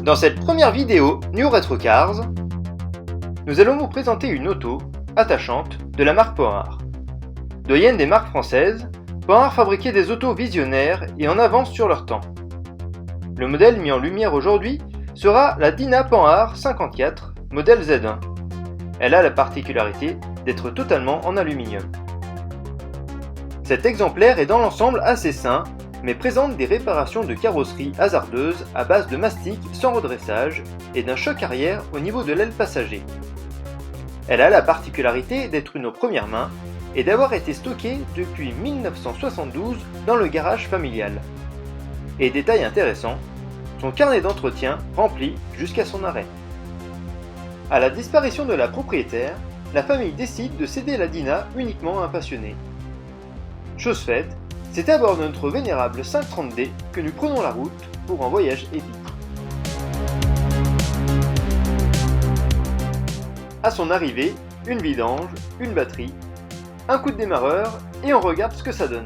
Dans cette première vidéo New Retro Cars, nous allons vous présenter une auto attachante de la marque Panhard. Doyenne des marques françaises, Panhard fabriquait des autos visionnaires et en avance sur leur temps. Le modèle mis en lumière aujourd'hui sera la Dyna Panhard 54 modèle Z1. Elle a la particularité d'être totalement en aluminium. Cet exemplaire est dans l'ensemble assez sain, mais présente des réparations de carrosserie hasardeuses à base de mastic sans redressage et d'un choc arrière au niveau de l'aile passager. Elle a la particularité d'être une aux premières mains et d'avoir été stockée depuis 1972 dans le garage familial. Et détail intéressant, son carnet d'entretien rempli jusqu'à son arrêt. À la disparition de la propriétaire, la famille décide de céder la Dyna uniquement à un passionné. Chose faite, c'est à bord de notre vénérable 530D que nous prenons la route pour un voyage épique. À son arrivée, une vidange, une batterie, un coup de démarreur et on regarde ce que ça donne.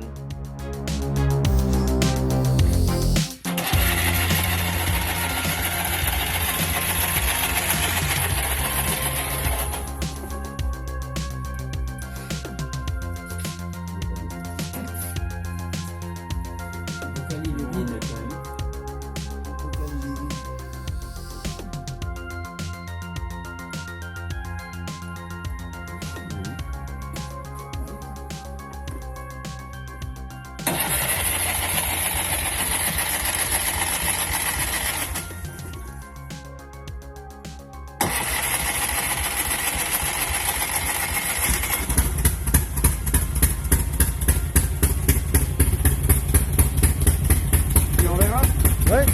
Ouais.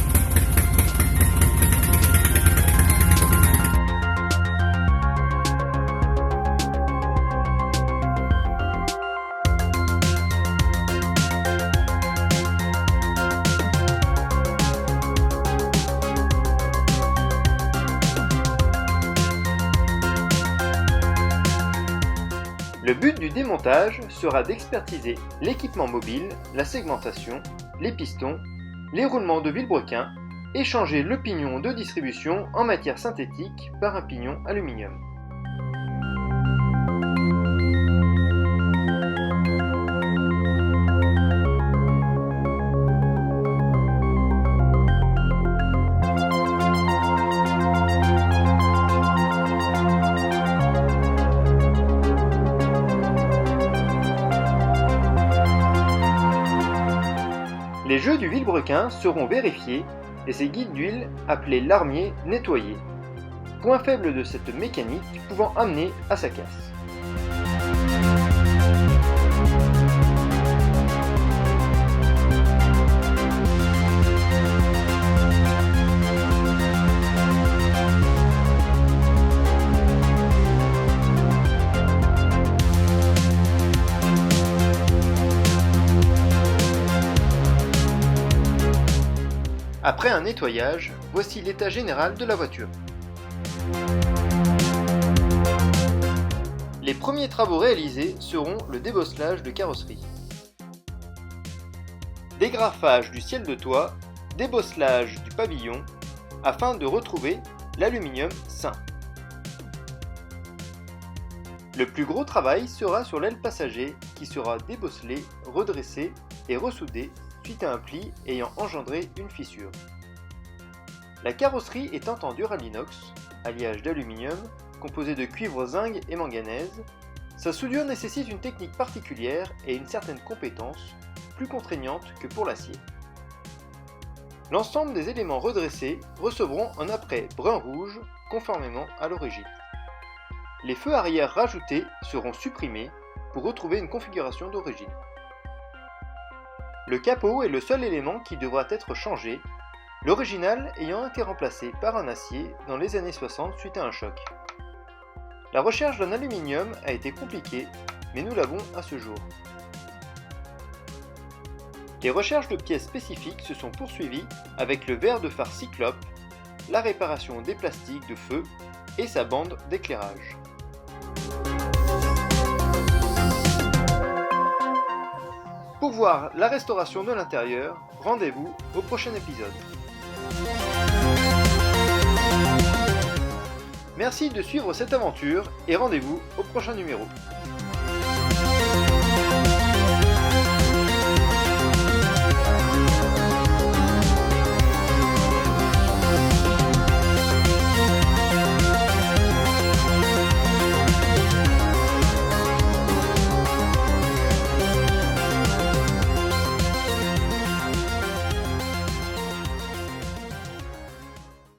Le but du démontage sera d'expertiser l'équipement mobile, la segmentation, les pistons, les roulements de vilebrequin et changer le pignon de distribution en matière synthétique par un pignon aluminium. Les jeux du vilebrequin seront vérifiés et ses guides d'huile, appelés larmiers, nettoyés. Point faible de cette mécanique pouvant amener à sa casse. Après un nettoyage, voici l'état général de la voiture. Les premiers travaux réalisés seront le débosselage de carrosserie, dégrafage du ciel de toit, débosselage du pavillon, afin de retrouver l'aluminium sain. Le plus gros travail sera sur l'aile passager qui sera débosselée, redressée et ressoudée suite à un pli ayant engendré une fissure. La carrosserie étant en duralinox, alliage d'aluminium, composé de cuivre, zinc et manganèse, sa soudure nécessite une technique particulière et une certaine compétence, plus contraignante que pour l'acier. L'ensemble des éléments redressés recevront un apprêt brun-rouge conformément à l'origine. Les feux arrière rajoutés seront supprimés pour retrouver une configuration d'origine. Le capot est le seul élément qui devra être changé, l'original ayant été remplacé par un acier dans les années 60 suite à un choc. La recherche d'un aluminium a été compliquée, mais nous l'avons à ce jour. Les recherches de pièces spécifiques se sont poursuivies avec le verre de phare Cyclope, la réparation des plastiques de feu et sa bande d'éclairage. Pour voir la restauration de l'intérieur, rendez-vous au prochain épisode. Merci de suivre cette aventure et rendez-vous au prochain numéro.